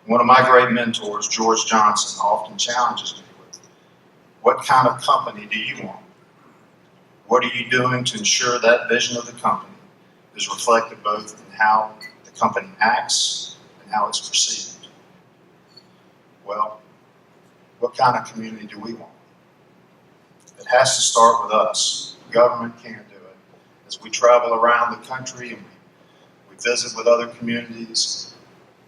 One of my great mentors, George Johnson, often challenges me with, what kind of company do you want? What are you doing to ensure that vision of the company is reflected both in how the company acts and how it's perceived? Well, what kind of community do we want? It has to start with us. Government can't do it. As we travel around the country and we visit with other communities,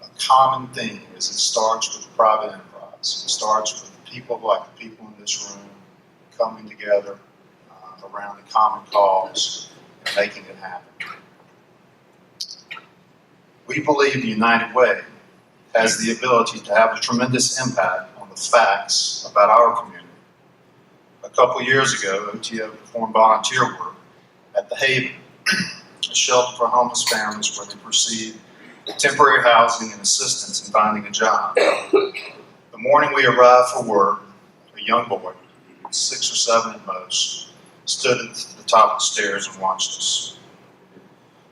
a common theme is it starts with private enterprise. It starts with people like the people in this room coming together around the common cause and making it happen. We believe the United Way has the ability to have a tremendous impact on the facts about our community. A couple years ago, OTO performed volunteer work at the Haven, a shelter for homeless families where they received temporary housing and assistance in finding a job. The morning we arrived for work, a young boy, 6 or 7 at most, stood at the top of the stairs and watched us.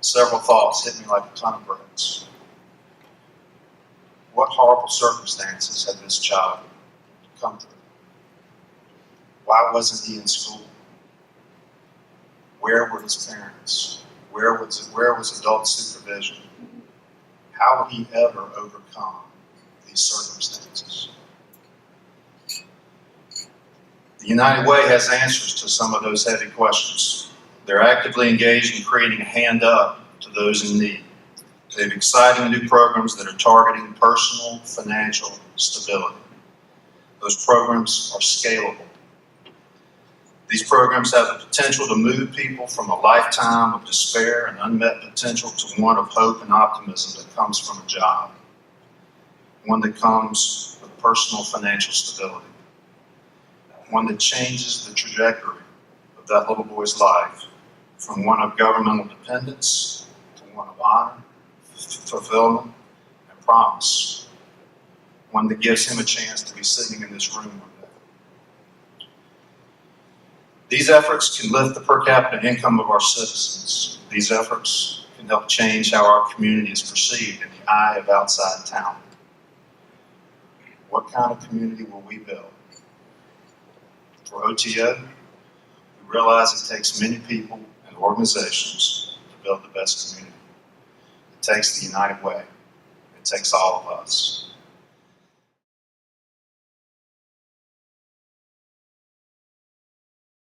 Several thoughts hit me like a ton of bricks. What horrible circumstances had this child come through? Why wasn't he in school? Where were his parents? Where was adult supervision? How would he ever overcome these circumstances? The United Way has answers to some of those heavy questions. They're actively engaged in creating a hand up to those in need. They have exciting new programs that are targeting personal financial stability. Those programs are scalable. These programs have the potential to move people from a lifetime of despair and unmet potential to one of hope and optimism that comes from a job, one that comes with personal financial stability, one that changes the trajectory of that little boy's life from one of governmental dependence to one of honor, fulfillment, and promise, one that gives him a chance to be sitting in this room one day. These efforts can lift the per capita income of our citizens. These efforts can help change how our community is perceived in the eye of outside talent. What kind of community will we build? For OTO, we realize it takes many people and organizations to build the best community. It takes the United Way. It takes all of us.